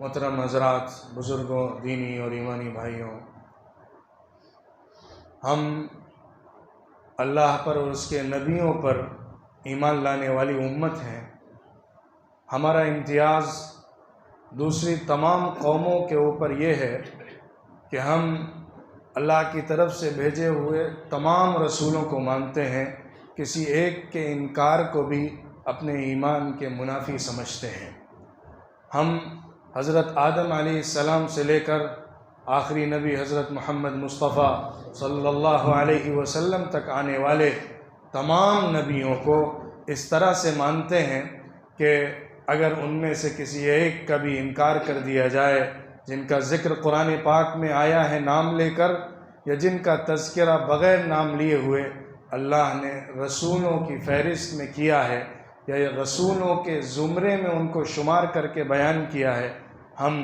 محترم حضرات، بزرگوں، دینی اور ایمانی بھائیوں، ہم اللہ پر اور اس کے نبیوں پر ایمان لانے والی امت ہیں۔ ہمارا امتیاز دوسری تمام قوموں کے اوپر یہ ہے کہ ہم اللہ کی طرف سے بھیجے ہوئے تمام رسولوں کو مانتے ہیں، کسی ایک کے انکار کو بھی اپنے ایمان کے منافی سمجھتے ہیں۔ ہم حضرت آدم علیہ السلام سے لے کر آخری نبی حضرت محمد مصطفیٰ صلی اللہ علیہ وسلم تک آنے والے تمام نبیوں کو اس طرح سے مانتے ہیں کہ اگر ان میں سے کسی ایک کا بھی انکار کر دیا جائے، جن کا ذکر قرآن پاک میں آیا ہے نام لے کر، یا جن کا تذکرہ بغیر نام لیے ہوئے اللہ نے رسولوں کی فہرست میں کیا ہے، یا رسولوں کے زمرے میں ان کو شمار کر کے بیان کیا ہے، ہم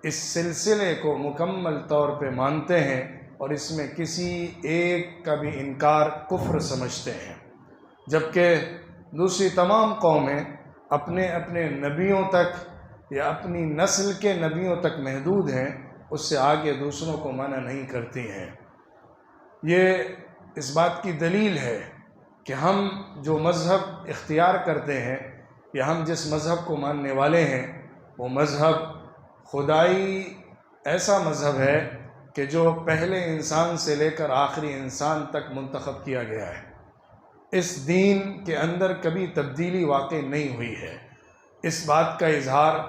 اس سلسلے کو مکمل طور پہ مانتے ہیں اور اس میں کسی ایک کا بھی انکار کفر سمجھتے ہیں۔ جبکہ دوسری تمام قومیں اپنے اپنے نبیوں تک یا اپنی نسل کے نبیوں تک محدود ہیں، اس سے آگے دوسروں کو منع نہیں کرتی ہیں۔ یہ اس بات کی دلیل ہے کہ ہم جو مذہب اختیار کرتے ہیں یا ہم جس مذہب کو ماننے والے ہیں، وہ مذہب خدائی ایسا مذہب ہے کہ جو پہلے انسان سے لے کر آخری انسان تک منتخب کیا گیا ہے۔ اس دین کے اندر کبھی تبدیلی واقع نہیں ہوئی ہے۔ اس بات کا اظہار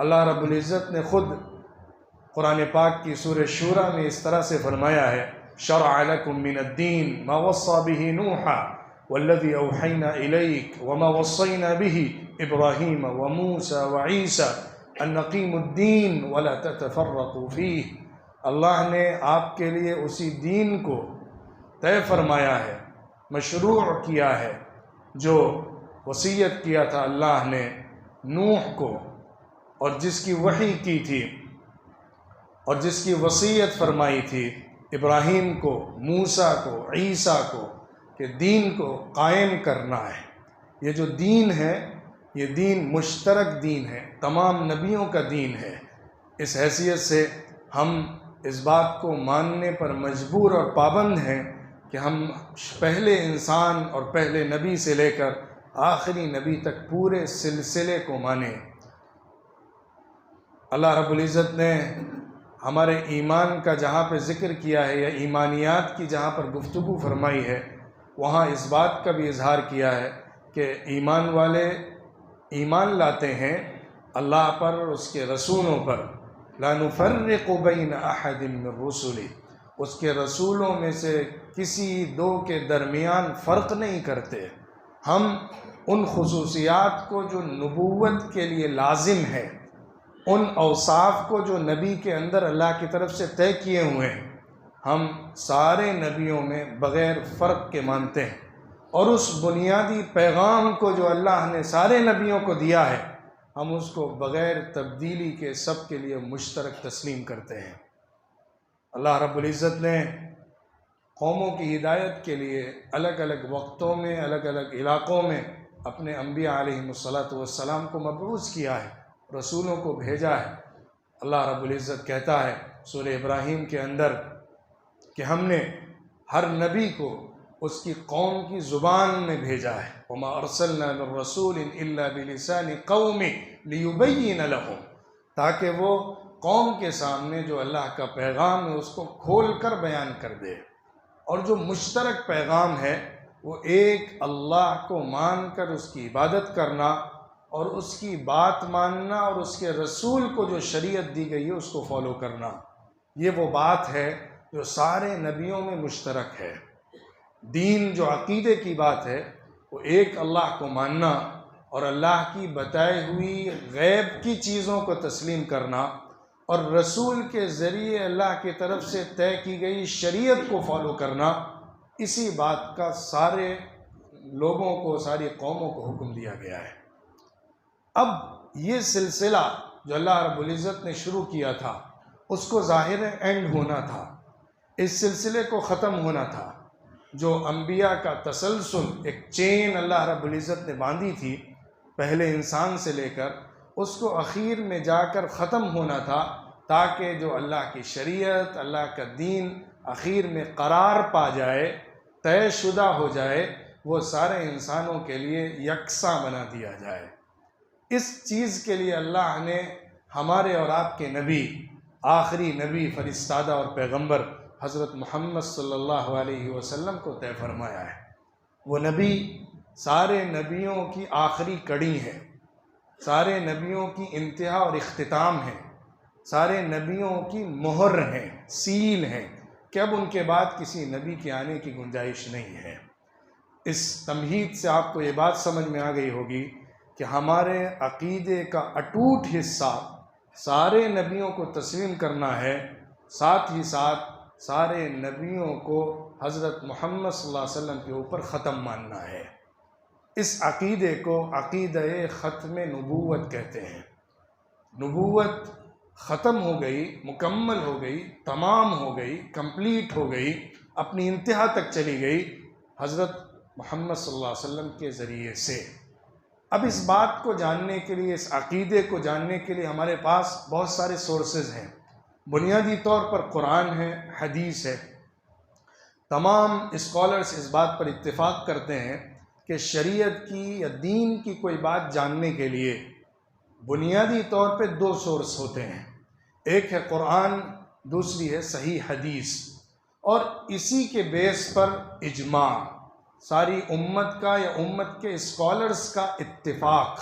اللہ رب العزت نے خود قرآن پاک کی سورہ شورى میں اس طرح سے فرمایا ہے: شرع لکم من الدین ما وصى به نوحا والذی اوحینا الیک وما وصینا به ابراہیم وموسیٰ وعیسیٰ ان اقیموا الدین ولا تتفرقوا فیہ۔ اللہ نے آپ کے لیے اسی دین کو طے فرمایا ہے، مشروع کیا ہے، جو وصیت کیا تھا اللہ نے نوح کو، اور جس کی وحی کی تھی اور جس کی وصیت فرمائی تھی ابراہیم کو، موسیٰ کو، عیسیٰ کو، کہ دین کو قائم کرنا ہے۔ یہ جو دین ہے، یہ دین مشترک دین ہے، تمام نبیوں کا دین ہے۔ اس حیثیت سے ہم اس بات کو ماننے پر مجبور اور پابند ہیں کہ ہم پہلے انسان اور پہلے نبی سے لے کر آخری نبی تک پورے سلسلے کو مانیں۔ اللہ رب العزت نے ہمارے ایمان کا جہاں پہ ذکر کیا ہے، یا ایمانیات کی جہاں پر گفتگو فرمائی ہے، وہاں اس بات کا بھی اظہار کیا ہے کہ ایمان والے ایمان لاتے ہیں اللہ پر اور اس کے رسولوں پر، لا نفرق بین احد من رسلہ، اس کے رسولوں میں سے کسی دو کے درمیان فرق نہیں کرتے۔ ہم ان خصوصیات کو جو نبوت کے لیے لازم ہے، ان اوصاف کو جو نبی کے اندر اللہ کی طرف سے طے کیے ہوئے ہیں، ہم سارے نبیوں میں بغیر فرق کے مانتے ہیں، اور اس بنیادی پیغام کو جو اللہ نے سارے نبیوں کو دیا ہے، ہم اس کو بغیر تبدیلی کے سب کے لیے مشترک تسلیم کرتے ہیں۔ اللہ رب العزت نے قوموں کی ہدایت کے لیے الگ الگ وقتوں میں، الگ الگ علاقوں میں اپنے انبیاء علیہ السلام کو مبعوث کیا ہے، رسولوں کو بھیجا ہے۔ اللہ رب العزت کہتا ہے سورہ ابراہیم کے اندر کہ ہم نے ہر نبی کو اس کی قوم کی زبان میں بھیجا ہے، وَمَا أَرْسَلْنَا مِن رَّسُولٍ إِلَّا بِلِسَانِ قَوْمِ لِيُبَيِّنَ لَهُمْ، تاکہ وہ قوم کے سامنے جو اللہ کا پیغام ہے اس کو کھول کر بیان کر دے۔ اور جو مشترک پیغام ہے وہ ایک اللہ کو مان کر اس کی عبادت کرنا، اور اس کی بات ماننا، اور اس کے رسول کو جو شریعت دی گئی ہے اس کو فالو کرنا۔ یہ وہ بات ہے جو سارے نبیوں میں مشترک ہے۔ دین جو عقیدے کی بات ہے، وہ ایک اللہ کو ماننا اور اللہ کی بتائی ہوئی غیب کی چیزوں کو تسلیم کرنا، اور رسول کے ذریعے اللہ کی طرف سے طے کی گئی شریعت کو فالو کرنا، اسی بات کا سارے لوگوں کو، ساری قوموں کو حکم دیا گیا ہے۔ اب یہ سلسلہ جو اللہ رب العزت نے شروع کیا تھا، اس کو ظاہر اینڈ ہونا تھا، اس سلسلے کو ختم ہونا تھا۔ جو انبیاء کا تسلسل، ایک چین اللہ رب العزت نے باندھی تھی پہلے انسان سے لے کر، اس کو اخیر میں جا کر ختم ہونا تھا، تاکہ جو اللہ کی شریعت، اللہ کا دین اخیر میں قرار پا جائے، طے شدہ ہو جائے، وہ سارے انسانوں کے لیے یکساں بنا دیا جائے۔ اس چیز کے لیے اللہ نے ہمارے اور آپ کے نبی، آخری نبی، فرستادہ اور پیغمبر حضرت محمد صلی اللہ علیہ وسلم کو طے فرمایا ہے۔ وہ نبی سارے نبیوں کی آخری کڑی ہے، سارے نبیوں کی انتہا اور اختتام ہے، سارے نبیوں کی مہر ہیں، سیل ہیں، کہ اب ان کے بعد کسی نبی کے آنے کی گنجائش نہیں ہے۔ اس تمہید سے آپ کو یہ بات سمجھ میں آ گئی ہوگی کہ ہمارے عقیدے کا اٹوٹ حصہ سارے نبیوں کو تسلیم کرنا ہے، ساتھ ہی ساتھ سارے نبیوں کو حضرت محمد صلی اللہ علیہ وسلم کے اوپر ختم ماننا ہے۔ اس عقیدے کو عقیدہ ختم نبوت کہتے ہیں۔ نبوت ختم ہو گئی، مکمل ہو گئی، تمام ہو گئی، کمپلیٹ ہو گئی، اپنی انتہا تک چلی گئی حضرت محمد صلی اللہ علیہ وسلم کے ذریعے سے۔ اب اس بات کو جاننے کے لیے، اس عقیدے کو جاننے کے لیے ہمارے پاس بہت سارے سورسز ہیں۔ بنیادی طور پر قرآن ہے، حدیث ہے۔ تمام اسکالرز اس بات پر اتفاق کرتے ہیں کہ شریعت کی یا دین کی کوئی بات جاننے کے لیے بنیادی طور پہ دو سورس ہوتے ہیں، ایک ہے قرآن، دوسری ہے صحیح حدیث، اور اسی کے بیس پر اجماع، ساری امت کا یا امت کے اسکالرز کا اتفاق،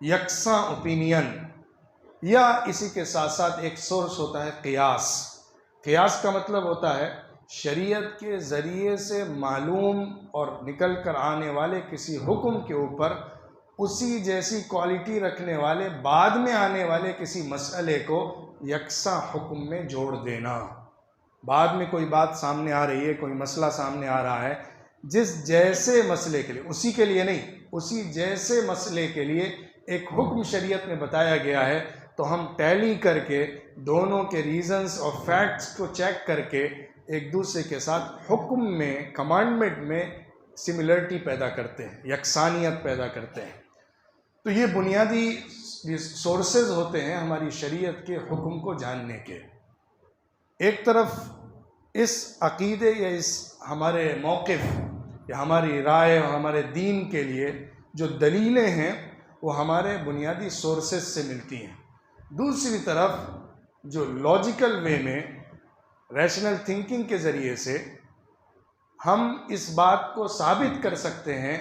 یکساں اوپینین، یا اسی کے ساتھ ساتھ ایک سورس ہوتا ہے قیاس۔ قیاس کا مطلب ہوتا ہے شریعت کے ذریعے سے معلوم اور نکل کر آنے والے کسی حکم کے اوپر اسی جیسی کوالٹی رکھنے والے بعد میں آنے والے کسی مسئلے کو یکساں حکم میں جوڑ دینا۔ بعد میں کوئی بات سامنے آ رہی ہے، کوئی مسئلہ سامنے آ رہا ہے، جس جیسے مسئلے کے لیے، اسی کے لیے نہیں، اسی جیسے مسئلے کے لیے ایک حکم شریعت میں بتایا گیا ہے، تو ہم ٹیلی کر کے دونوں کے ریزنز اور فیکٹس کو چیک کر کے ایک دوسرے کے ساتھ حکم میں، کمانڈمنٹ میں سملرٹی پیدا کرتے ہیں، یکسانیت پیدا کرتے ہیں۔ تو یہ بنیادی سورسز ہوتے ہیں ہماری شریعت کے حکم کو جاننے کے۔ ایک طرف اس عقیدے یا اس ہمارے موقف یا ہماری رائے اور ہمارے دین کے لیے جو دلیلیں ہیں وہ ہمارے بنیادی سورسز سے ملتی ہیں، دوسری طرف جو لاجیکل وے میں، ریشنل تھنکنگ کے ذریعے سے ہم اس بات کو ثابت کر سکتے ہیں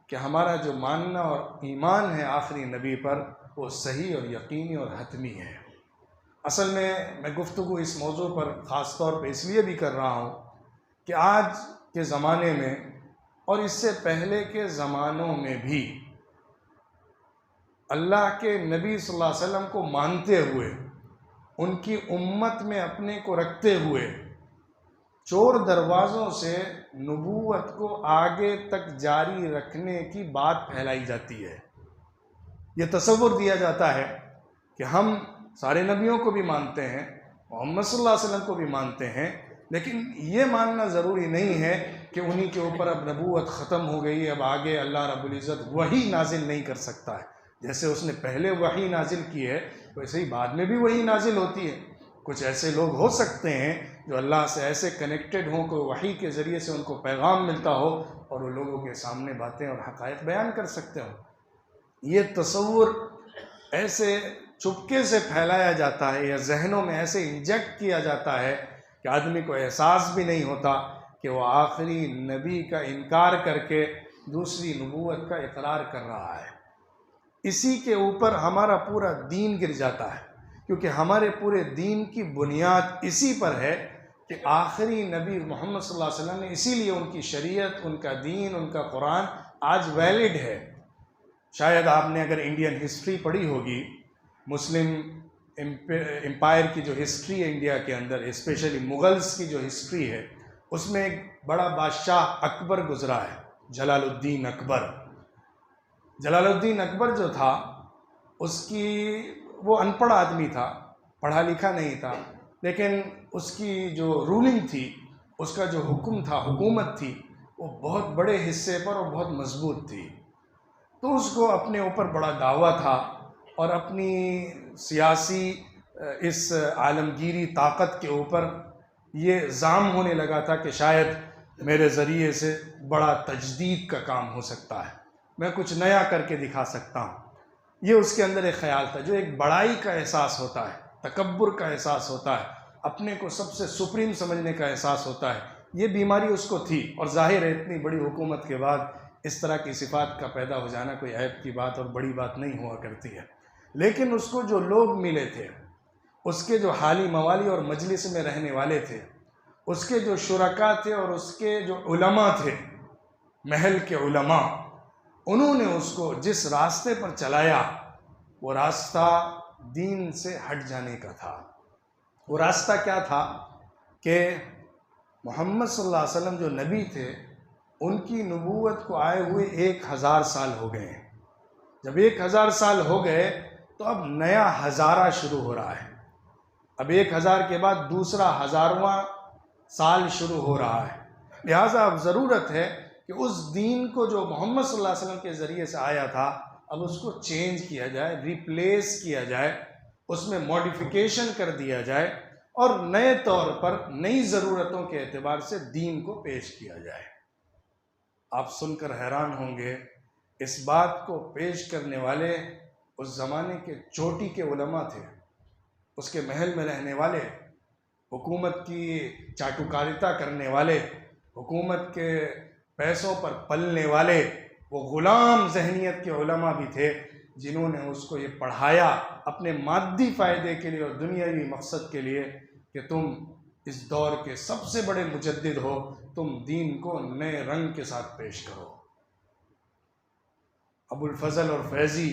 کہ ہمارا جو ماننا اور ایمان ہے آخری نبی پر، وہ صحیح اور یقینی اور حتمی ہے۔ اصل میں گفتگو اس موضوع پر خاص طور پہ اس لیے بھی کر رہا ہوں کہ آج کے زمانے میں اور اس سے پہلے کے زمانوں میں بھی اللہ کے نبی صلی اللہ علیہ وسلم کو مانتے ہوئے، ان کی امت میں اپنے کو رکھتے ہوئے، چور دروازوں سے نبوت کو آگے تک جاری رکھنے کی بات پھیلائی جاتی ہے۔ یہ تصور دیا جاتا ہے کہ ہم سارے نبیوں کو بھی مانتے ہیں، محمد صلی اللہ علیہ وسلم کو بھی مانتے ہیں، لیکن یہ ماننا ضروری نہیں ہے کہ انہی کے اوپر اب نبوت ختم ہو گئی، اب آگے اللہ رب العزت وحی نازل نہیں کر سکتا ہے۔ جیسے اس نے پہلے وحی نازل کی ہے، ویسے ہی بعد میں بھی وحی نازل ہوتی ہے۔ کچھ ایسے لوگ ہو سکتے ہیں جو اللہ سے ایسے کنیکٹڈ ہوں کہ وحی کے ذریعے سے ان کو پیغام ملتا ہو اور وہ لوگوں کے سامنے باتیں اور حقائق بیان کر سکتے ہوں۔ یہ تصور ایسے چپکے سے پھیلایا جاتا ہے یا ذہنوں میں ایسے انجیکٹ کیا جاتا ہے کہ آدمی کو احساس بھی نہیں ہوتا کہ وہ آخری نبی کا انکار کر کے دوسری نبوت کا اقرار کر رہا ہے۔ اسی کے اوپر ہمارا پورا دین گر جاتا ہے، کیونکہ ہمارے پورے دین کی بنیاد اسی پر ہے کہ آخری نبی محمد صلی اللہ علیہ وسلم نے، اسی لیے ان کی شریعت، ان کا دین، ان کا قرآن آج ویلڈ ہے۔ شاید آپ نے اگر انڈین ہسٹری پڑھی ہوگی، مسلم امپائر کی جو ہسٹری ہے انڈیا کے اندر، اسپیشلی مغلز کی جو ہسٹری ہے، اس میں ایک بڑا بادشاہ اکبر گزرا ہے، جلال الدین اکبر۔ جلال الدین اکبر جو تھا، وہ ان پڑھ آدمی تھا، پڑھا لکھا نہیں تھا، لیکن اس کی جو رولنگ تھی، اس کا جو حکم تھا، حکومت تھی، وہ بہت بڑے حصے پر اور بہت مضبوط تھی۔ تو اس کو اپنے اوپر بڑا دعویٰ تھا اور اپنی سیاسی اس عالمگیری طاقت کے اوپر یہ زعم ہونے لگا تھا کہ شاید میرے ذریعے سے بڑا تجدید کا کام ہو سکتا ہے، میں کچھ نیا کر کے دکھا سکتا ہوں۔ یہ اس کے اندر ایک خیال تھا، جو ایک بڑائی کا احساس ہوتا ہے، تکبر کا احساس ہوتا ہے، اپنے کو سب سے سپریم سمجھنے کا احساس ہوتا ہے، یہ بیماری اس کو تھی۔ اور ظاہر ہے اتنی بڑی حکومت کے بعد اس طرح کی صفات کا پیدا ہو جانا کوئی عیب کی بات اور بڑی بات نہیں ہوا کرتی ہے۔ لیکن اس کو جو لوگ ملے تھے، اس کے جو حالی موالی اور مجلس میں رہنے والے تھے، اس کے جو شرکاء تھے اور اس کے جو علماء تھے، محل کے علماء، انہوں نے اس کو جس راستے پر چلایا وہ راستہ دین سے ہٹ جانے کا تھا۔ وہ راستہ کیا تھا کہ محمد صلی اللہ علیہ وسلم جو نبی تھے، ان کی نبوت کو آئے ہوئے 1000 سال ہو گئے ہیں۔ جب 1000 سال ہو گئے تو اب نیا ہزارہ شروع ہو رہا ہے۔ اب 1000 کے بعد دوسرا 1000واں سال شروع ہو رہا ہے۔ لہٰذا اب ضرورت ہے کہ اس دین کو جو محمد صلی اللہ علیہ وسلم کے ذریعے سے آیا تھا، اب اس کو چینج کیا جائے، ریپلیس کیا جائے، اس میں موڈیفیکیشن کر دیا جائے اور نئے طور پر نئی ضرورتوں کے اعتبار سے دین کو پیش کیا جائے۔ آپ سن کر حیران ہوں گے، اس بات کو پیش کرنے والے اس زمانے کے چوٹی کے علماء تھے، اس کے محل میں رہنے والے، حکومت کی چاٹوکاریتا کرنے والے، حکومت کے پیسوں پر پلنے والے، وہ غلام ذہنیت کے علماء بھی تھے، جنہوں نے اس کو یہ پڑھایا اپنے مادی فائدے کے لیے اور دنیاوی مقصد کے لیے کہ تم اس دور کے سب سے بڑے مجدد ہو، تم دین کو نئے رنگ کے ساتھ پیش کرو۔ ابو الفضل اور فیضی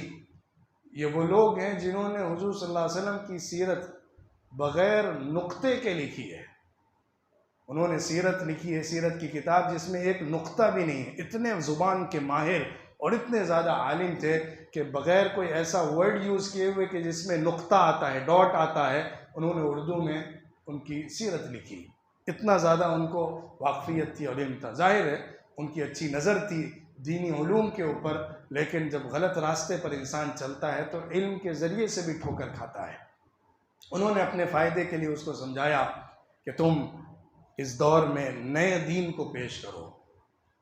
یہ وہ لوگ ہیں جنہوں نے حضور صلی اللہ علیہ وسلم کی سیرت بغیر نقطے کے لکھی ہے۔ انہوں نے سیرت لکھی ہے، سیرت کی کتاب جس میں ایک نقطہ بھی نہیں ہے۔ اتنے زبان کے ماہر اور اتنے زیادہ عالم تھے کہ بغیر کوئی ایسا ورڈ یوز کیے ہوئے کہ جس میں نقطہ آتا ہے، ڈاٹ آتا ہے، انہوں نے اردو میں ان کی سیرت لکھی۔ اتنا زیادہ ان کو واقفیت تھی اور علم تھا۔ ظاہر ہے ان کی اچھی نظر تھی دینی علوم کے اوپر، لیکن جب غلط راستے پر انسان چلتا ہے تو علم کے ذریعے سے بھی ٹھوکر کھاتا ہے۔ انہوں نے اپنے فائدے کے لیے اس کو سمجھایا کہ تم اس دور میں نئے دین کو پیش کرو،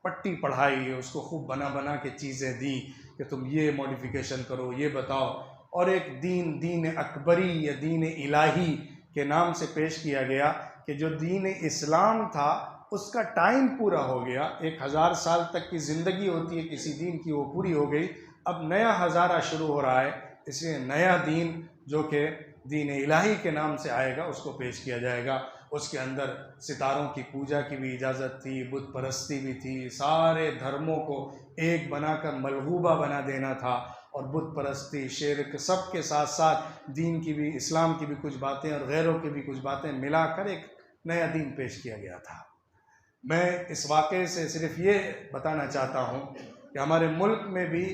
پٹی پڑھائی، اس کو خوب بنا بنا کے چیزیں دی کہ تم یہ موڈیفیکیشن کرو، یہ بتاؤ، اور ایک دین اکبری یا دین الہی کے نام سے پیش کیا گیا کہ جو دین اسلام تھا اس کا ٹائم پورا ہو گیا۔ 1000 سال تک کی زندگی ہوتی ہے کسی دین کی، وہ پوری ہو گئی، اب نیا ہزارہ شروع ہو رہا ہے، اس لیے نیا دین جو کہ دین الہی کے نام سے آئے گا اس کو پیش کیا جائے گا۔ اس کے اندر ستاروں کی پوجا کی بھی اجازت تھی، بت پرستی بھی تھی، سارے دھرموں کو ایک بنا کر ملغوبہ بنا دینا تھا، اور بت پرستی، شرک، سب کے ساتھ ساتھ دین کی بھی، اسلام کی بھی کچھ باتیں اور غیروں کی بھی کچھ باتیں ملا کر ایک نیا دین پیش کیا گیا تھا۔ میں اس واقعے سے صرف یہ بتانا چاہتا ہوں کہ ہمارے ملک میں بھی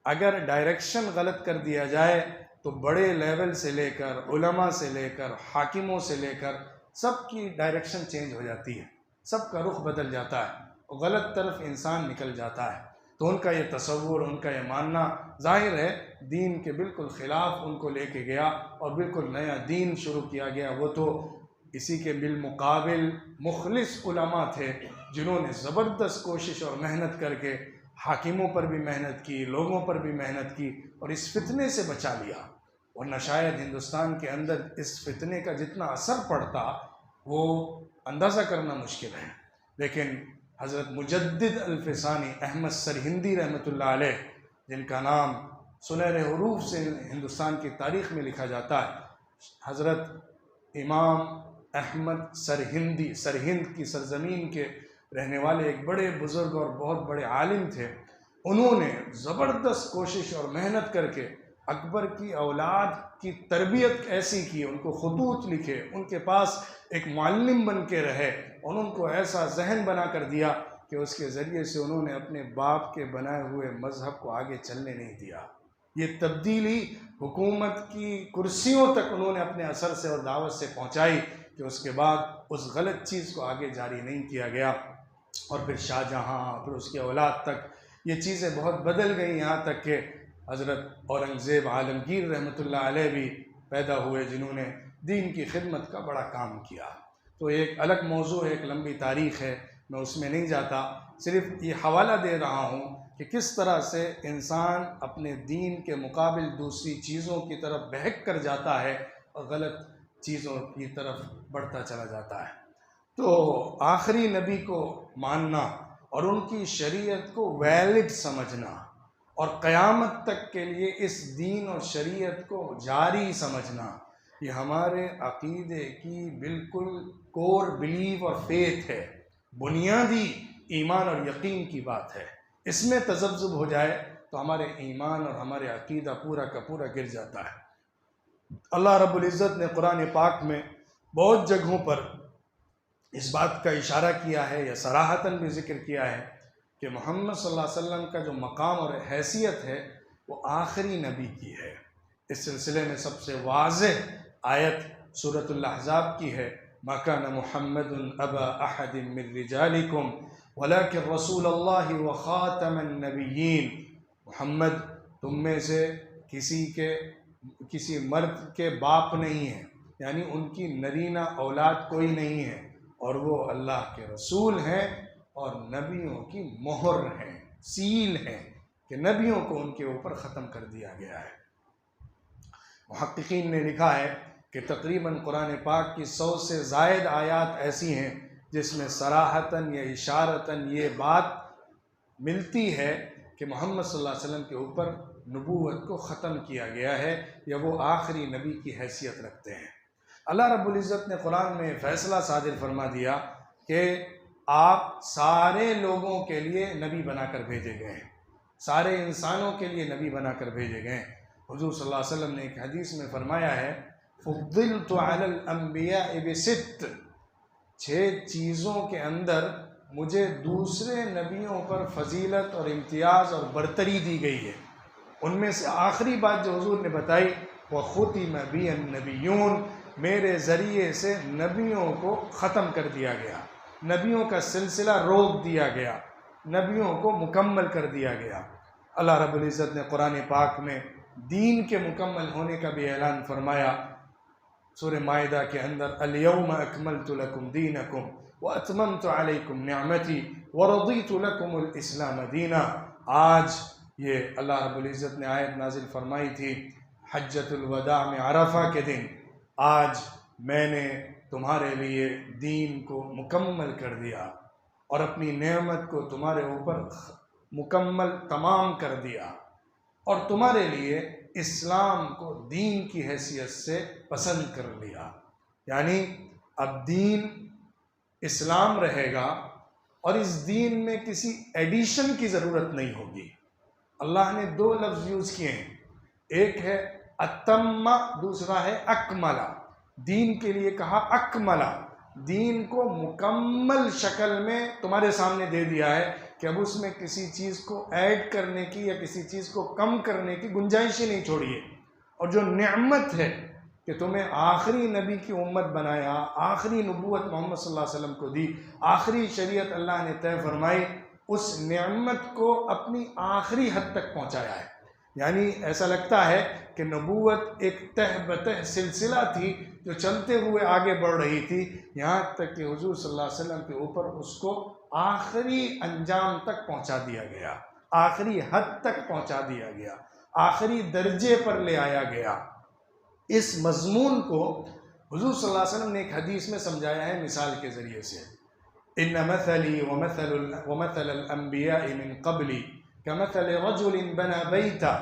اگر ڈائریکشن غلط کر دیا جائے تو بڑے لیول سے لے کر، علماء سے لے کر، حاکموں سے لے کر، سب کی ڈائریکشن چینج ہو جاتی ہے، سب کا رخ بدل جاتا ہے، اور غلط طرف انسان نکل جاتا ہے۔ تو ان کا یہ تصور، ان کا یہ ماننا ظاہر ہے دین کے بالکل خلاف ان کو لے کے گیا، اور بالکل نیا دین شروع کیا گیا۔ وہ تو اسی کے بالمقابل مخلص علماء تھے جنہوں نے زبردست کوشش اور محنت کر کے حاکموں پر بھی محنت کی، لوگوں پر بھی محنت کی، اور اس فتنے سے بچا لیا۔ ورنہ شاید ہندوستان کے اندر اس فتنے کا جتنا اثر پڑتا وہ اندازہ کرنا مشکل ہے۔ لیکن حضرت مجدد الفسانی احمد سرہندی رحمۃ اللہ علیہ، جن کا نام سنہرے حروف سے ہندوستان کی تاریخ میں لکھا جاتا ہے، حضرت امام احمد سرہندی، سرہند کی سرزمین کے رہنے والے ایک بڑے بزرگ اور بہت بڑے عالم تھے۔ انہوں نے زبردست کوشش اور محنت کر کے اکبر کی اولاد کی تربیت ایسی کی، ان کو خطوط لکھے، ان کے پاس ایک معلم بن کے رہے، اور ان کو ایسا ذہن بنا کر دیا کہ اس کے ذریعے سے انہوں نے اپنے باپ کے بنائے ہوئے مذہب کو آگے چلنے نہیں دیا۔ یہ تبدیلی حکومت کی کرسیوں تک انہوں نے اپنے اثر سے اور دعوت سے پہنچائی کہ اس کے بعد اس غلط چیز کو آگے جاری نہیں کیا گیا۔ اور پھر شاہ جہاں، پھر اس کے اولاد تک یہ چیزیں بہت بدل گئیں، یہاں تک کہ حضرت اورنگزیب عالمگیر رحمۃ اللہ علیہ بھی پیدا ہوئے جنہوں نے دین کی خدمت کا بڑا کام کیا۔ تو ایک الگ موضوع ہے، ایک لمبی تاریخ ہے، میں اس میں نہیں جاتا، صرف یہ حوالہ دے رہا ہوں کہ کس طرح سے انسان اپنے دین کے مقابل دوسری چیزوں کی طرف بہک کر جاتا ہے اور غلط چیزوں کی طرف بڑھتا چلا جاتا ہے۔ تو آخری نبی کو ماننا اور ان کی شریعت کو ویلڈ سمجھنا اور قیامت تک کے لیے اس دین اور شریعت کو جاری سمجھنا، یہ ہمارے عقیدے کی بالکل کور بلیف اور فیتھ ہے، بنیادی ایمان اور یقین کی بات ہے۔ اس میں تذبذب ہو جائے تو ہمارے ایمان اور ہمارے عقیدہ پورا کا پورا گر جاتا ہے۔ اللہ رب العزت نے قرآن پاک میں بہت جگہوں پر اس بات کا اشارہ کیا ہے یا صراحتاً بھی ذکر کیا ہے کہ محمد صلی اللہ علیہ وسلم کا جو مقام اور حیثیت ہے وہ آخری نبی کی ہے۔ اس سلسلے میں سب سے واضح آیت سورۃ الاحزاب کی ہے، ما کان محمد ابا احد من رجالکم ولکن رسول اللہ وخاتم النبیین، محمد تم میں سے کسی مرد کے باپ نہیں ہے، یعنی ان کی نرینہ اولاد کوئی نہیں ہے، اور وہ اللہ کے رسول ہیں اور نبیوں کی مہر ہیں، سیل ہیں، کہ نبیوں کو ان کے اوپر ختم کر دیا گیا ہے۔ محققین نے لکھا ہے کہ تقریباً قرآن پاک کی 100 سے زائد آیات ایسی ہیں جس میں صراحتاً یا اشارتاً یہ بات ملتی ہے کہ محمد صلی اللہ علیہ وسلم کے اوپر نبوت کو ختم کیا گیا ہے یا وہ آخری نبی کی حیثیت رکھتے ہیں۔ اللہ رب العزت نے قرآن میں فیصلہ صادر فرما دیا کہ آپ سارے لوگوں کے لیے نبی بنا کر بھیجے گئے ہیں، سارے انسانوں کے لیے نبی بنا کر بھیجے گئے ہیں۔ حضور صلی اللہ علیہ وسلم نے ایک حدیث میں فرمایا ہے، فضلت علی الانبیاء بست، 6 چیزوں کے اندر مجھے دوسرے نبیوں پر فضیلت اور امتیاز اور برتری دی گئی ہے۔ ان میں سے آخری بات جو حضور نے بتائی، وختم بی النبیون، میرے ذریعے سے نبیوں کو ختم کر دیا گیا، نبیوں کا سلسلہ روک دیا گیا، نبیوں کو مکمل کر دیا گیا۔ اللہ رب العزت نے قرآن پاک میں دین کے مکمل ہونے کا بھی اعلان فرمایا سورہ مائدہ کے اندر، الیوم اکملت لکم دینکم واتممت علیکم نعمتی ورضیت لکم الاسلام دینا۔ آج یہ اللہ رب العزت نے آیت نازل فرمائی تھی حجۃ الوداع میں، عرفہ کے دن، آج میں نے تمہارے لیے دین کو مکمل کر دیا اور اپنی نعمت کو تمہارے اوپر مکمل تمام کر دیا، اور تمہارے لیے اسلام کو دین کی حیثیت سے پسند کر لیا۔ یعنی اب دین اسلام رہے گا اور اس دین میں کسی ایڈیشن کی ضرورت نہیں ہوگی۔ اللہ نے 2 لفظ یوز کیے ہیں، ایک ہے اتم، دوسرا ہے اکملہ۔ دین کے لیے کہا اکملہ، دین کو مکمل شکل میں تمہارے سامنے دے دیا ہے کہ اب اس میں کسی چیز کو ایڈ کرنے کی یا کسی چیز کو کم کرنے کی گنجائش ہی نہیں چھوڑی ہے۔ اور جو نعمت ہے کہ تمہیں آخری نبی کی امت بنایا، آخری نبوت محمد صلی اللہ علیہ وسلم کو دی، آخری شریعت اللہ نے طے فرمائی، اس نعمت کو اپنی آخری حد تک پہنچایا ہے۔ یعنی ایسا لگتا ہے کہ نبوت ایک تہ بتہ سلسلہ تھی جو چلتے ہوئے آگے بڑھ رہی تھی، یہاں تک کہ حضور صلی اللہ علیہ وسلم کے اوپر اس کو آخری انجام تک پہنچا دیا گیا، آخری حد تک پہنچا دیا گیا، آخری درجے پر لے آیا گیا۔ اس مضمون کو حضور صلی اللہ علیہ وسلم نے ایک حدیث میں سمجھایا ہے مثال کے ذریعے سے، ان مثلی ومثل الانبیاء من قبلی کمثل رجل بنى بیتا۔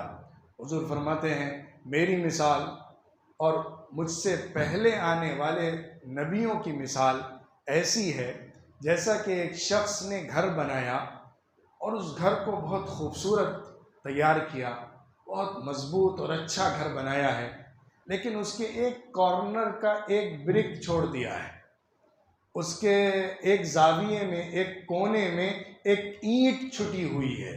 حضور فرماتے ہیں میری مثال اور مجھ سے پہلے آنے والے نبیوں کی مثال ایسی ہے جیسا کہ ایک شخص نے گھر بنایا اور اس گھر کو بہت خوبصورت تیار کیا، بہت مضبوط اور اچھا گھر بنایا ہے، لیکن اس کے ایک کارنر کا ایک برک چھوڑ دیا ہے، اس کے ایک زاویے میں، ایک کونے میں ایک اینٹ چھٹی ہوئی ہے،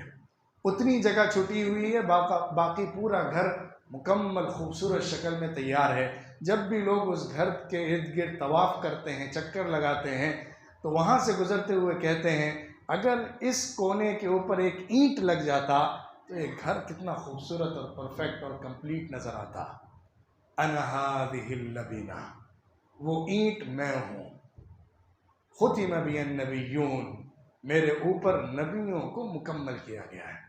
اتنی جگہ چھٹی ہوئی ہے، باقی پورا گھر مکمل خوبصورت شکل میں تیار ہے۔ جب بھی لوگ اس گھر کے ارد گرد طواف کرتے ہیں، چکر لگاتے ہیں، تو وہاں سے گزرتے ہوئے کہتے ہیں اگر اس کونے کے اوپر ایک اینٹ لگ جاتا تو یہ گھر کتنا خوبصورت اور پرفیکٹ اور کمپلیٹ نظر آتا. انا هذه اللبنہ، وہ اینٹ میں ہوں. ختم بی النبیون، میرے اوپر نبیوں کو مکمل کیا گیا ہے.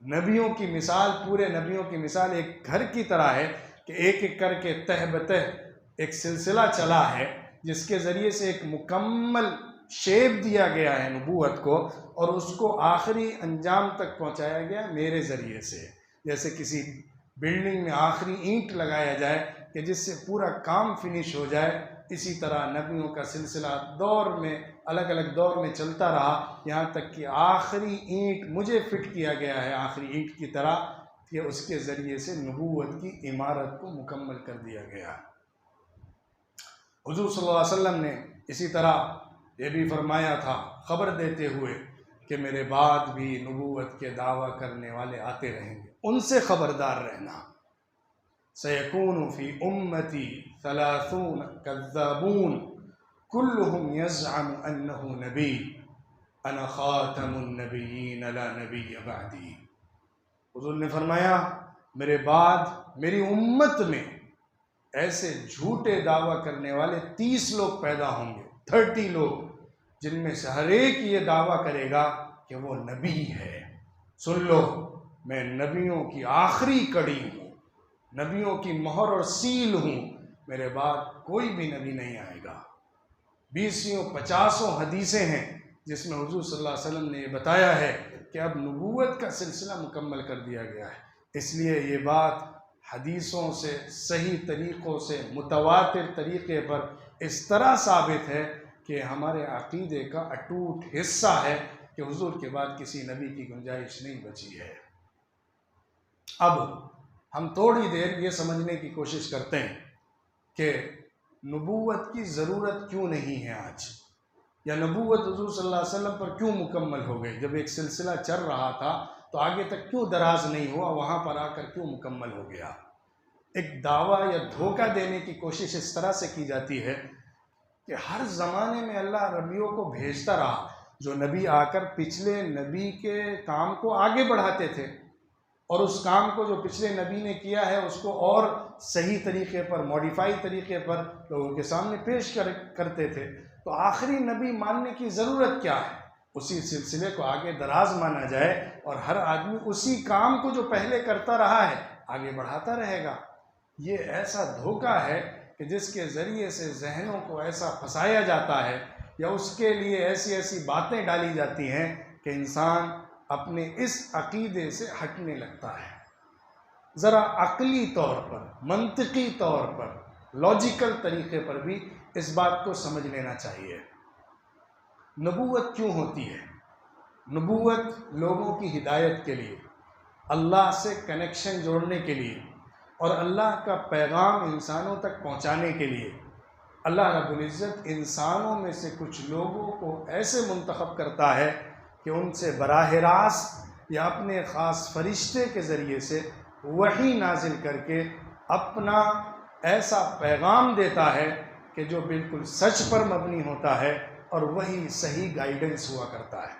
نبیوں کی مثال، پورے نبیوں کی مثال ایک گھر کی طرح ہے کہ ایک ایک کر کے تہ بتہ ایک سلسلہ چلا ہے جس کے ذریعے سے ایک مکمل شیپ دیا گیا ہے نبوت کو، اور اس کو آخری انجام تک پہنچایا گیا میرے ذریعے سے. جیسے کسی بلڈنگ میں آخری اینٹ لگایا جائے کہ جس سے پورا کام فنش ہو جائے، اسی طرح نبیوں کا سلسلہ دور میں الگ الگ دور میں چلتا رہا، یہاں تک کہ آخری اینٹ مجھے فٹ کیا گیا ہے آخری اینٹ کی طرح، کہ اس کے ذریعے سے نبوت کی عمارت کو مکمل کر دیا گیا. حضور صلی اللہ علیہ وسلم نے اسی طرح یہ بھی فرمایا تھا خبر دیتے ہوئے کہ میرے بعد بھی نبوت کے دعویٰ کرنے والے آتے رہیں گے، ان سے خبردار رہنا. سیکون فی امتی 30 کذابون کلہم یزعم انہ نبی انا خاتم النبیین لا نبی بعدی. حضور نے فرمایا میرے بعد میری امت میں ایسے جھوٹے دعویٰ کرنے والے 30 لوگ پیدا ہوں گے، 30 لوگ، جن میں سے ہر ایک یہ دعویٰ کرے گا کہ وہ نبی ہے. سن لو، میں نبیوں کی آخری کڑی ہوں، نبیوں کی مہر اور سیل ہوں، میرے بعد کوئی بھی نبی نہیں آئے گا. 20-50 حدیثیں ہیں جس میں حضور صلی اللہ علیہ وسلم نے یہ بتایا ہے کہ اب نبوت کا سلسلہ مکمل کر دیا گیا ہے. اس لیے یہ بات حدیثوں سے صحیح طریقوں سے متواتر طریقے پر اس طرح ثابت ہے کہ ہمارے عقیدے کا اٹوٹ حصہ ہے کہ حضور کے بعد کسی نبی کی گنجائش نہیں بچی ہے. اب ہم تھوڑی دیر یہ سمجھنے کی کوشش کرتے ہیں کہ نبوت کی ضرورت کیوں نہیں ہے آج، یا نبوت حضور صلی اللہ علیہ وسلم پر کیوں مکمل ہو گئی. جب ایک سلسلہ چل رہا تھا تو آگے تک کیوں دراز نہیں ہوا، وہاں پر آ کر کیوں مکمل ہو گیا. ایک دعویٰ یا دھوکہ دینے کی کوشش اس طرح سے کی جاتی ہے کہ ہر زمانے میں اللہ نبیوں کو بھیجتا رہا، جو نبی آ کر پچھلے نبی کے کام کو آگے بڑھاتے تھے، اور اس کام کو جو پچھلے نبی نے کیا ہے اس کو اور صحیح طریقے پر، موڈیفائی طریقے پر لوگوں کے سامنے پیش کرتے تھے. تو آخری نبی ماننے کی ضرورت کیا ہے؟ اسی سلسلے کو آگے دراز مانا جائے اور ہر آدمی اسی کام کو جو پہلے کرتا رہا ہے آگے بڑھاتا رہے گا. یہ ایسا دھوکہ ہے کہ جس کے ذریعے سے ذہنوں کو ایسا پھنسایا جاتا ہے، یا اس کے لیے ایسی ایسی باتیں ڈالی جاتی ہیں کہ انسان اپنے اس عقیدے سے ہٹنے لگتا ہے. ذرا عقلی طور پر، منطقی طور پر، لاجیکل طریقے پر بھی اس بات کو سمجھ لینا چاہیے. نبوت کیوں ہوتی ہے؟ نبوت لوگوں کی ہدایت کے لیے، اللہ سے کنیکشن جوڑنے کے لیے، اور اللہ کا پیغام انسانوں تک پہنچانے کے لیے. اللہ رب العزت انسانوں میں سے کچھ لوگوں کو ایسے منتخب کرتا ہے کہ ان سے براہ راست یا اپنے خاص فرشتے کے ذریعے سے وحی نازل کر کے اپنا ایسا پیغام دیتا ہے کہ جو بالکل سچ پر مبنی ہوتا ہے، اور وہی صحیح گائیڈنس ہوا کرتا ہے.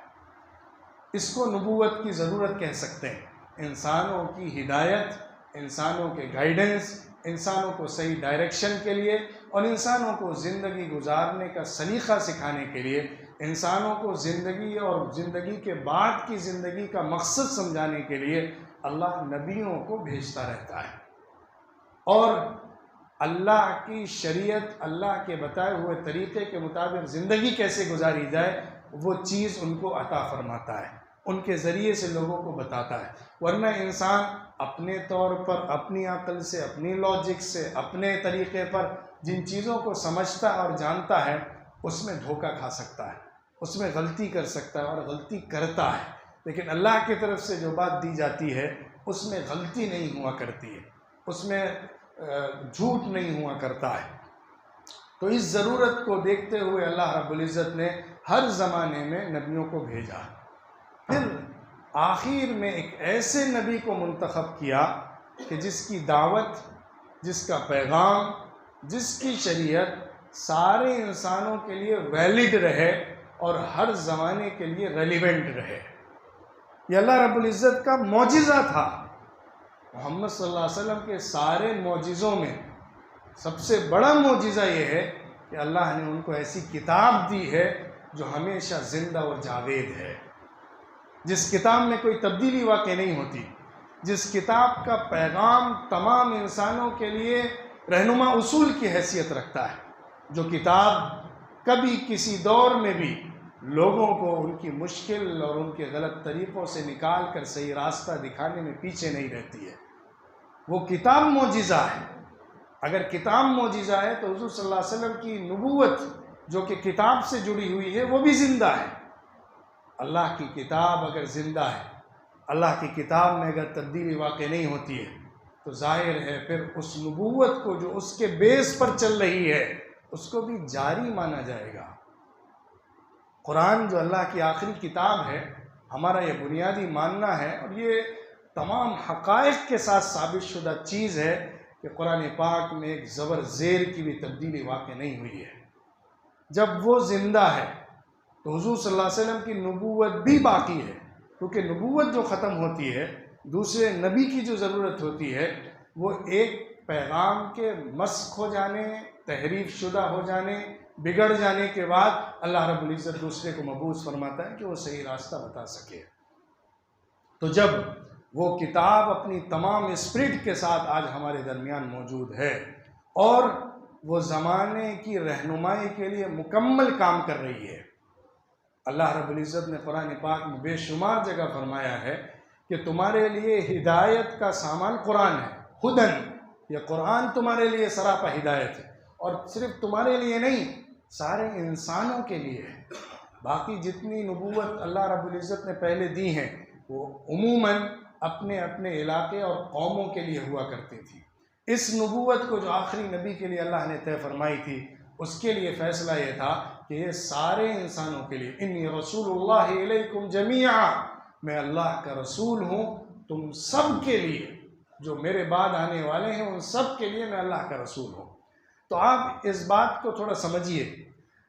اس کو نبوت کی ضرورت کہہ سکتے ہیں. انسانوں کی ہدایت، انسانوں کے گائیڈنس، انسانوں کو صحیح ڈائریکشن کے لیے، اور انسانوں کو زندگی گزارنے کا سلیقہ سکھانے کے لیے، انسانوں کو زندگی اور زندگی کے بعد کی زندگی کا مقصد سمجھانے کے لیے اللہ نبیوں کو بھیجتا رہتا ہے. اور اللہ کی شریعت، اللہ کے بتائے ہوئے طریقے کے مطابق زندگی کیسے گزاری جائے وہ چیز ان کو عطا فرماتا ہے، ان کے ذریعے سے لوگوں کو بتاتا ہے. ورنہ انسان اپنے طور پر، اپنی عقل سے، اپنی لاجک سے، اپنے طریقے پر جن چیزوں کو سمجھتا اور جانتا ہے اس میں دھوکہ کھا سکتا ہے، اس میں غلطی کر سکتا ہے اور غلطی کرتا ہے. لیکن اللہ کی طرف سے جو بات دی جاتی ہے اس میں غلطی نہیں ہوا کرتی ہے، اس میں جھوٹ نہیں ہوا کرتا ہے. تو اس ضرورت کو دیکھتے ہوئے اللہ رب العزت نے ہر زمانے میں نبیوں کو بھیجا. پھر آخر میں ایک ایسے نبی کو منتخب کیا کہ جس کی دعوت، جس کا پیغام، جس کی شریعت سارے انسانوں کے لیے ویلڈ رہے اور ہر زمانے کے لیے ریلیونٹ رہے. یہ اللہ رب العزت کا معجزہ تھا۔ محمد صلی اللہ علیہ وسلم کے سارے معجزوں میں سب سے بڑا معجزہ یہ ہے کہ اللہ نے ان کو ایسی کتاب دی ہے جو ہمیشہ زندہ اور جاوید ہے، جس کتاب میں کوئی تبدیلی واقع نہیں ہوتی، جس کتاب کا پیغام تمام انسانوں کے لیے رہنما اصول کی حیثیت رکھتا ہے، جو کتاب کبھی کسی دور میں بھی لوگوں کو ان کی مشکل اور ان کے غلط طریقوں سے نکال کر صحیح راستہ دکھانے میں پیچھے نہیں رہتی ہے۔ وہ کتاب معجزہ ہے۔ اگر کتاب معجزہ ہے تو حضور صلی اللہ علیہ وسلم کی نبوت جو کہ کتاب سے جڑی ہوئی ہے وہ بھی زندہ ہے۔ اللہ کی کتاب اگر زندہ ہے، اللہ کی کتاب میں اگر تبدیلی واقع نہیں ہوتی ہے تو ظاہر ہے پھر اس نبوت کو جو اس کے بیس پر چل رہی ہے اس کو بھی جاری مانا جائے گا۔ قرآن جو اللہ کی آخری کتاب ہے، ہمارا یہ بنیادی ماننا ہے، اور یہ تمام حقائق کے ساتھ ثابت شدہ چیز ہے کہ قرآن پاک میں ایک زبر زیر کی بھی تبدیلی واقع نہیں ہوئی ہے۔ جب وہ زندہ ہے تو حضور صلی اللہ علیہ وسلم کی نبوت بھی باقی ہے، کیونکہ نبوت جو ختم ہوتی ہے، دوسرے نبی کی جو ضرورت ہوتی ہے، وہ ایک پیغام کے مسخ ہو جانے، تحریف شدہ ہو جانے، بگڑ جانے کے بعد اللہ رب العزت دوسرے کو مبعوث فرماتا ہے کہ وہ صحیح راستہ بتا سکے۔ تو جب وہ کتاب اپنی تمام اسپرٹ کے ساتھ آج ہمارے درمیان موجود ہے اور وہ زمانے کی رہنمائی کے لیے مکمل کام کر رہی ہے، اللہ رب العزت نے قرآن پاک میں بے شمار جگہ فرمایا ہے کہ تمہارے لیے ہدایت کا سامان قرآن ہے، ہدن، یہ قرآن تمہارے لیے سراپا ہدایت ہے، اور صرف تمہارے لیے نہیں، سارے انسانوں کے لیے ہے۔ باقی جتنی نبوت اللہ رب العزت نے پہلے دی ہیں وہ عموماً اپنے اپنے علاقے اور قوموں کے لیے ہوا کرتی تھی۔ اس نبوت کو جو آخری نبی کے لیے اللہ نے طے فرمائی تھی، اس کے لیے فیصلہ یہ تھا کہ یہ سارے انسانوں کے لیے، انی رسول اللہ علیکم جمیعا، میں اللہ کا رسول ہوں تم سب کے لیے، جو میرے بعد آنے والے ہیں ان سب کے لیے میں اللہ کا رسول ہوں۔ تو آپ اس بات کو تھوڑا سمجھیے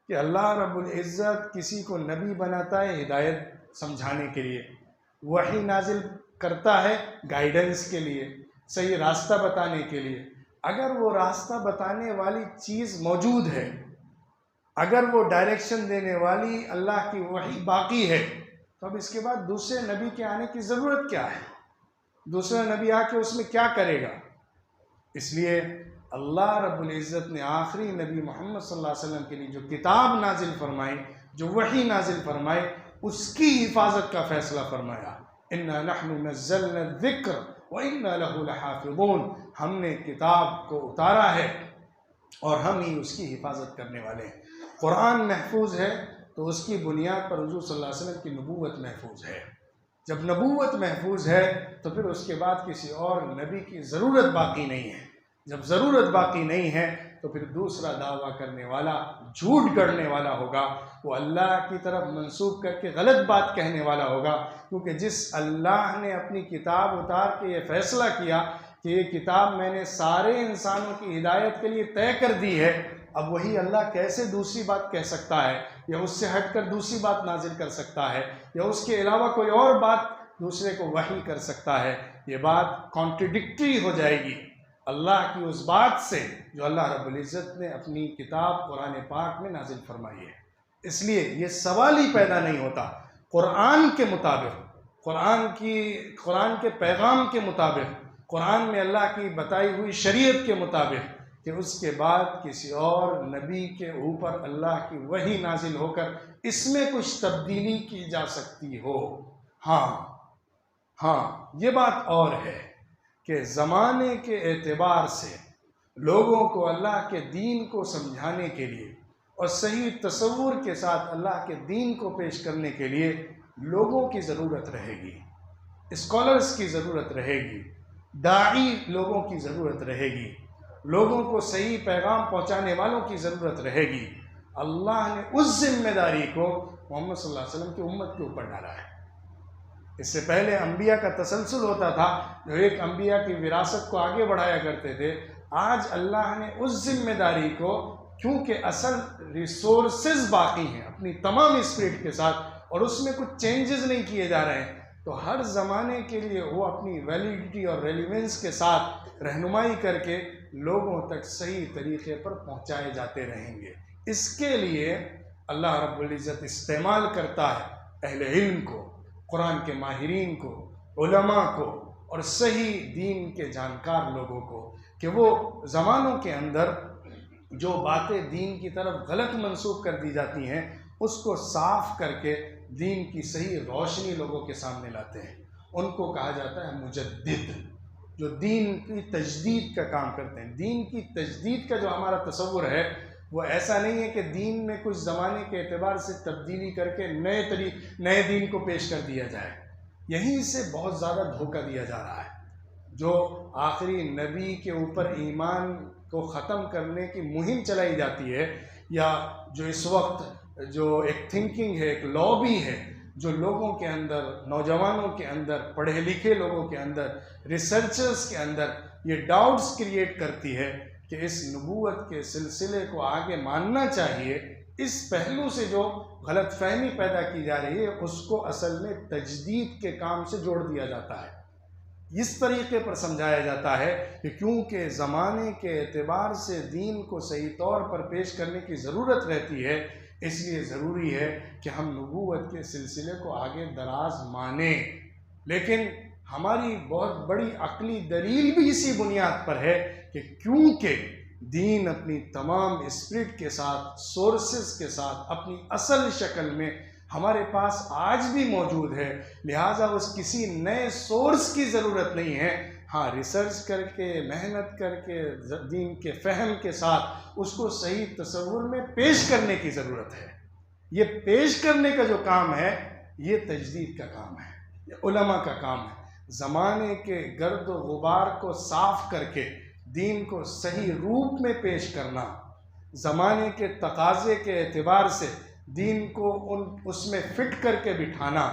کہ اللہ رب العزت کسی کو نبی بناتا ہے ہدایت سمجھانے کے لیے، وحی نازل کرتا ہے گائیڈنس کے لیے، صحیح راستہ بتانے کے لیے۔ اگر وہ راستہ بتانے والی چیز موجود ہے، اگر وہ ڈائریکشن دینے والی اللہ کی وحی باقی ہے، تو اب اس کے بعد دوسرے نبی کے آنے کی ضرورت کیا ہے؟ دوسرا نبی آ کے اس میں کیا کرے گا؟ اس لیے اللہ رب العزت نے آخری نبی محمد صلی اللہ علیہ وسلم کے لیے جو کتاب نازل فرمائی، جو وحی نازل فرمائی، اس کی حفاظت کا فیصلہ فرمایا۔ اِنَّا نَحْنُ نَزَّلْنَا الذِّكْرَ وَإِنَّا لَهُ لَحَافِظُونَ، ہم نے کتاب کو اتارا ہے اور ہم ہی اس کی حفاظت کرنے والے ہیں۔ قرآن محفوظ ہے تو اس کی بنیاد پر حضور صلی اللہ علیہ وسلم کی نبوت محفوظ ہے۔ جب نبوت محفوظ ہے تو پھر اس کے بعد کسی اور نبی کی ضرورت باقی نہیں ہے۔ جب ضرورت باقی نہیں ہے تو پھر دوسرا دعویٰ کرنے والا، جھوٹ گڑھنے والا ہوگا، وہ اللہ کی طرف منسوب کر کے غلط بات کہنے والا ہوگا، کیونکہ جس اللہ نے اپنی کتاب اتار کے یہ فیصلہ کیا کہ یہ کتاب میں نے سارے انسانوں کی ہدایت کے لیے طے کر دی ہے، اب وہی اللہ کیسے دوسری بات کہہ سکتا ہے، یا اس سے ہٹ کر دوسری بات نازل کر سکتا ہے، یا اس کے علاوہ کوئی اور بات دوسرے کو وحی کر سکتا ہے؟ یہ بات کانٹریڈکٹری ہو جائے گی اللہ کی اس بات سے جو اللہ رب العزت نے اپنی کتاب قرآن پاک میں نازل فرمائی ہے۔ اس لیے یہ سوال ہی پیدا نہیں ہوتا، قرآن کے مطابق، قرآن کے پیغام کے مطابق، قرآن میں اللہ کی بتائی ہوئی شریعت کے مطابق، کہ اس کے بعد کسی اور نبی کے اوپر اللہ کی وحی نازل ہو کر اس میں کچھ تبدیلی کی جا سکتی ہو۔ ہاں یہ بات اور ہے کہ زمانے کے اعتبار سے لوگوں کو اللہ کے دین کو سمجھانے کے لیے اور صحیح تصور کے ساتھ اللہ کے دین کو پیش کرنے کے لیے لوگوں کی ضرورت رہے گی، اسکالرز کی ضرورت رہے گی، داعی لوگوں کی ضرورت رہے گی، لوگوں کو صحیح پیغام پہنچانے والوں کی ضرورت رہے گی۔ اللہ نے اس ذمہ داری کو محمد صلی اللہ علیہ وسلم کی امت کے اوپر ڈالا ہے۔ اس سے پہلے انبیاء کا تسلسل ہوتا تھا، جو ایک انبیاء کی وراثت کو آگے بڑھایا کرتے تھے۔ آج اللہ نے اس ذمہ داری کو، کیونکہ اصل ریسورسز باقی ہیں اپنی تمام اسپرٹ کے ساتھ، اور اس میں کچھ چینجز نہیں کیے جا رہے ہیں، تو ہر زمانے کے لیے وہ اپنی ویلیڈیٹی اور ریلیونس کے ساتھ رہنمائی کر کے لوگوں تک صحیح طریقے پر پہنچائے جاتے رہیں گے۔ اس کے لیے اللہ رب العزت استعمال کرتا ہے اہل علم کو، قرآن کے ماہرین کو، علماء کو اور صحیح دین کے جانکار لوگوں کو، کہ وہ زمانوں کے اندر جو باتیں دین کی طرف غلط منسوخ کر دی جاتی ہیں اس کو صاف کر کے دین کی صحیح روشنی لوگوں کے سامنے لاتے ہیں۔ ان کو کہا جاتا ہے مجدد، جو دین کی تجدید کا کام کرتے ہیں۔ دین کی تجدید کا جو ہمارا تصور ہے وہ ایسا نہیں ہے کہ دین میں کچھ زمانے کے اعتبار سے تبدیلی کر کے نئے دین کو پیش کر دیا جائے۔ یہیں سے بہت زیادہ دھوکہ دیا جا رہا ہے۔ جو آخری نبی کے اوپر ایمان کو ختم کرنے کی مہم چلائی جاتی ہے، یا جو اس وقت جو ایک تھنکنگ ہے، ایک لابی ہے، جو لوگوں کے اندر، نوجوانوں کے اندر، پڑھے لکھے لوگوں کے اندر، ریسرچرز کے اندر یہ ڈاؤٹس کریٹ کرتی ہے کہ اس نبوت کے سلسلے کو آگے ماننا چاہیے، اس پہلو سے جو غلط فہمی پیدا کی جا رہی ہے اس کو اصل میں تجدید کے کام سے جوڑ دیا جاتا ہے۔ اس طریقے پر سمجھایا جاتا ہے کہ کیونکہ زمانے کے اعتبار سے دین کو صحیح طور پر پیش کرنے کی ضرورت رہتی ہے، اس لیے ضروری ہے کہ ہم نبوت کے سلسلے کو آگے دراز مانیں۔ لیکن ہماری بہت بڑی عقلی دلیل بھی اسی بنیاد پر ہے کہ کیونکہ دین اپنی تمام اسپرٹ کے ساتھ، سورسز کے ساتھ، اپنی اصل شکل میں ہمارے پاس آج بھی موجود ہے، لہٰذا اس کسی نئے سورس کی ضرورت نہیں ہے۔ ہاں، ریسرچ کر کے، محنت کر کے، دین کے فہم کے ساتھ اس کو صحیح تصور میں پیش کرنے کی ضرورت ہے۔ یہ پیش کرنے کا جو کام ہے یہ تجدید کا کام ہے، یہ علماء کا کام ہے۔ زمانے کے گرد و غبار کو صاف کر کے دین کو صحیح روپ میں پیش کرنا، زمانے کے تقاضے کے اعتبار سے دین کو اس میں فٹ کر کے بٹھانا،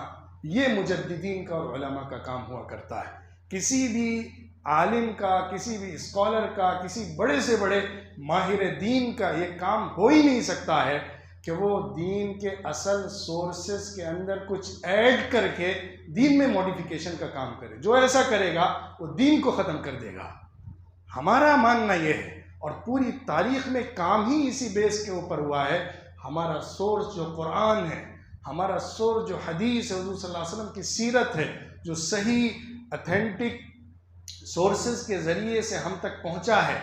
یہ مجددین کا اور علماء کا کام ہوا کرتا ہے۔ کسی بھی عالم کا، کسی بھی اسکالر کا، کسی بڑے سے بڑے ماہر دین کا یہ کام ہو ہی نہیں سکتا ہے کہ وہ دین کے اصل سورسز کے اندر کچھ ایڈ کر کے دین میں موڈیفیکیشن کا کام کرے۔ جو ایسا کرے گا وہ دین کو ختم کر دے گا۔ ہمارا ماننا یہ ہے، اور پوری تاریخ میں کام ہی اسی بیس کے اوپر ہوا ہے، ہمارا سورس جو قرآن ہے، ہمارا سورس جو حدیث ہے، حضور صلی اللہ علیہ وسلم کی سیرت ہے، جو صحیح اتھینٹک سورسز کے ذریعے سے ہم تک پہنچا ہے،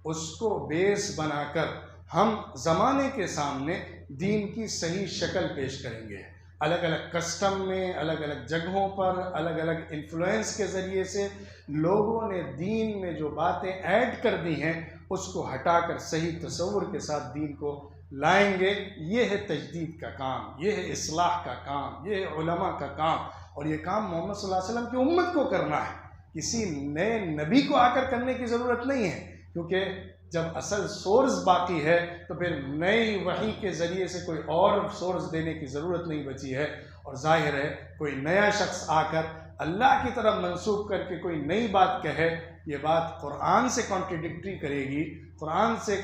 اس کو بیس بنا کر ہم زمانے کے سامنے دین کی صحیح شکل پیش کریں گے۔ الگ الگ کسٹم میں، الگ الگ جگہوں پر، الگ الگ انفلوئنس کے ذریعے سے لوگوں نے دین میں جو باتیں ایڈ کر دی ہیں اس کو ہٹا کر صحیح تصور کے ساتھ دین کو لائیں گے۔ یہ ہے تجدید کا کام، یہ ہے اصلاح کا کام، یہ ہے علماء کا کام، اور یہ کام محمد صلی اللہ علیہ وسلم کی امت کو کرنا ہے۔ کسی نئے نبی کو آ کر کرنے کی ضرورت نہیں ہے، کیونکہ جب اصل سورس باقی ہے تو پھر نئی وحی کے ذریعے سے کوئی اور سورس دینے کی ضرورت نہیں بچی ہے۔ اور ظاہر ہے کوئی نیا شخص آ کر اللہ کی طرف منسوخ کر کے کوئی نئی بات کہے، یہ بات قرآن سے کانٹریڈکٹری کرے گی، قرآن سے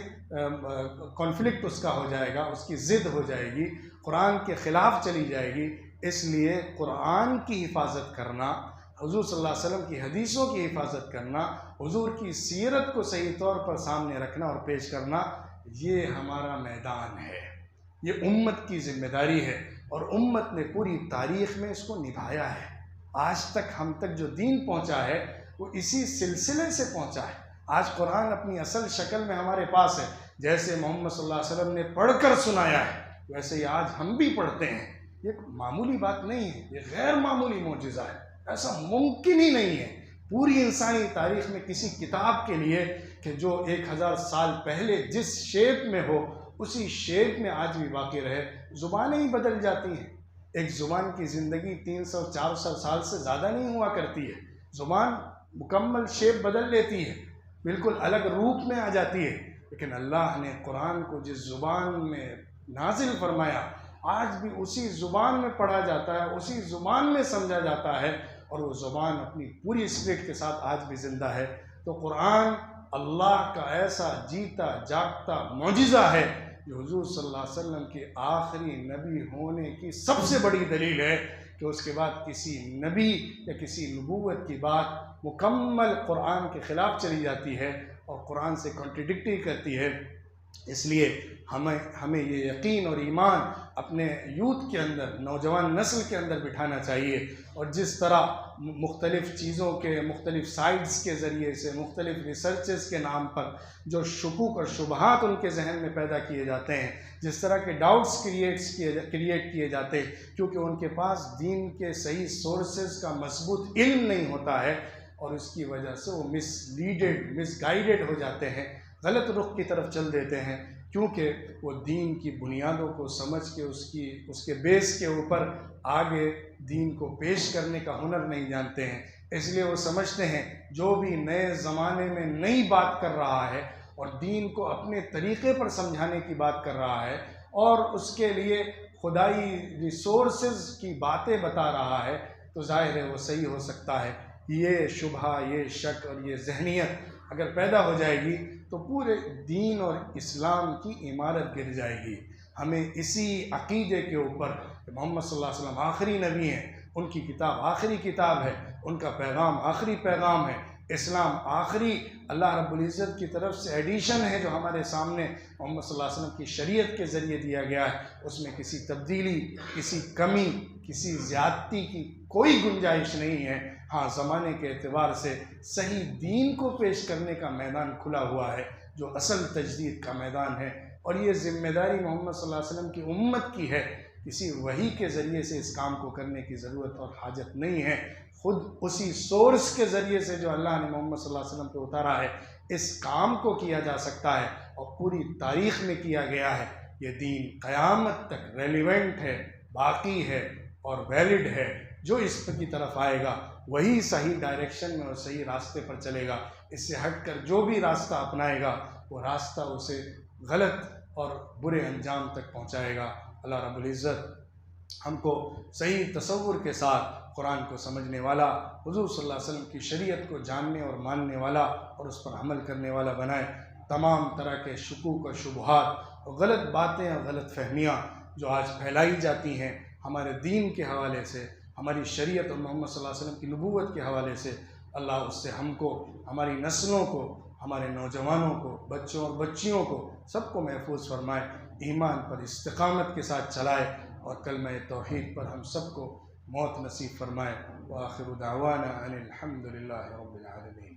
کانفلکٹ اس کا ہو جائے گا، اس کی ضد ہو جائے گی، قرآن کے خلاف چلی جائے گی۔ اس لیے قرآن کی حفاظت کرنا، حضور صلی اللہ علیہ وسلم کی حدیثوں کی حفاظت کرنا، حضور کی سیرت کو صحیح طور پر سامنے رکھنا اور پیش کرنا، یہ ہمارا میدان ہے، یہ امت کی ذمہ داری ہے، اور امت نے پوری تاریخ میں اس کو نبھایا ہے۔ آج تک ہم تک جو دین پہنچا ہے وہ اسی سلسلے سے پہنچا ہے۔ آج قرآن اپنی اصل شکل میں ہمارے پاس ہے، جیسے محمد صلی اللہ علیہ وسلم نے پڑھ کر سنایا ہے ویسے ہی آج ہم بھی پڑھتے ہیں۔ یہ معمولی بات نہیں ہے، یہ غیر معمولی معجزہ ہے، ایسا ممکن ہی نہیں ہے پوری انسانی تاریخ میں کسی کتاب کے لیے کہ جو 1000 سال پہلے جس شیپ میں ہو اسی شیپ میں آج بھی باقی رہے۔ زبانیں ہی بدل جاتی ہیں، ایک زبان کی زندگی 300-400 سال سے زیادہ نہیں ہوا کرتی ہے، زبان مکمل شیپ بدل لیتی ہے، بالکل الگ روپ میں آ جاتی ہے، لیکن اللہ نے قرآن کو جس زبان میں نازل فرمایا آج بھی اسی زبان میں پڑھا جاتا ہے، اسی زبان میں سمجھا جاتا ہے، اور وہ زبان اپنی پوری اسپرٹ کے ساتھ آج بھی زندہ ہے۔ تو قرآن اللہ کا ایسا جیتا جاگتا معجزہ ہے جو حضور صلی اللہ علیہ وسلم کے آخری نبی ہونے کی سب سے بڑی دلیل ہے کہ اس کے بعد کسی نبی یا کسی نبوت کی بات مکمل قرآن کے خلاف چلی جاتی ہے اور قرآن سے کنٹریڈکٹری کرتی ہے۔ اس لیے ہمیں یہ یقین اور ایمان اپنے یوتھ کے اندر، نوجوان نسل کے اندر بٹھانا چاہیے، اور جس طرح مختلف چیزوں کے، مختلف سائٹس کے ذریعے سے، مختلف ریسرچز کے نام پر جو شکوک اور شبہات ان کے ذہن میں پیدا کیے جاتے ہیں، جس طرح کے ڈاؤٹس کریٹ کیے جاتے ہیں، کیونکہ ان کے پاس دین کے صحیح سورسز کا مضبوط علم نہیں ہوتا ہے، اور اس کی وجہ سے وہ مس گائیڈڈ ہو جاتے ہیں، غلط رخ کی طرف چل دیتے ہیں، کیونکہ وہ دین کی بنیادوں کو سمجھ کے اس کے بیس کے اوپر آگے دین کو پیش کرنے کا ہنر نہیں جانتے ہیں۔ اس لیے وہ سمجھتے ہیں جو بھی نئے زمانے میں نئی بات کر رہا ہے اور دین کو اپنے طریقے پر سمجھانے کی بات کر رہا ہے اور اس کے لیے خدائی ریسورسز کی باتیں بتا رہا ہے، تو ظاہر ہے وہ صحیح ہو سکتا ہے۔ یہ شبہ، یہ شک اور یہ ذہنیت اگر پیدا ہو جائے گی تو پورے دین اور اسلام کی عمارت گر جائے گی۔ ہمیں اسی عقیدے کے اوپر کہ محمد صلی اللہ علیہ وسلم آخری نبی ہیں، ان کی کتاب آخری کتاب ہے، ان کا پیغام آخری پیغام ہے، اسلام آخری اللہ رب العزت کی طرف سے ایڈیشن ہے جو ہمارے سامنے محمد صلی اللہ علیہ وسلم کی شریعت کے ذریعے دیا گیا ہے، اس میں کسی تبدیلی، کسی کمی، کسی زیادتی کی کوئی گنجائش نہیں ہے۔ ہاں، زمانے کے اعتبار سے صحیح دین کو پیش کرنے کا میدان کھلا ہوا ہے جو اصل تجدید کا میدان ہے، اور یہ ذمہ داری محمد صلی اللہ علیہ وسلم کی امت کی ہے۔ کسی وحی کے ذریعے سے اس کام کو کرنے کی ضرورت اور حاجت نہیں ہے، خود اسی سورس کے ذریعے سے جو اللہ نے محمد صلی اللہ علیہ وسلم پہ اتارا ہے اس کام کو کیا جا سکتا ہے، اور پوری تاریخ میں کیا گیا ہے۔ یہ دین قیامت تک ریلیونٹ ہے، باقی ہے اور ویلڈ ہے۔ جو اس کی طرف آئے گا وہی صحیح ڈائریکشن میں اور صحیح راستے پر چلے گا، اس سے ہٹ کر جو بھی راستہ اپنائے گا وہ راستہ اسے غلط اور برے انجام تک پہنچائے گا۔ اللہ رب العزت ہم کو صحیح تصور کے ساتھ قرآن کو سمجھنے والا، حضور صلی اللہ علیہ وسلم کی شریعت کو جاننے اور ماننے والا اور اس پر عمل کرنے والا بنائے۔ تمام طرح کے شکوک اور شبہات اور غلط باتیں اور غلط فہمیاں جو آج پھیلائی جاتی ہیں ہمارے دین کے حوالے سے، ہماری شریعت اور محمد صلی اللہ علیہ وسلم کی نبوت کے حوالے سے، اللہ اس سے ہم کو، ہماری نسلوں کو، ہمارے نوجوانوں کو، بچوں اور بچیوں کو، سب کو محفوظ فرمائے، ایمان پر استقامت کے ساتھ چلائے، اور کلمہ توحید پر ہم سب کو موت نصیب فرمائے۔ وآخر دعوانا ان الحمد للہ رب العالمین۔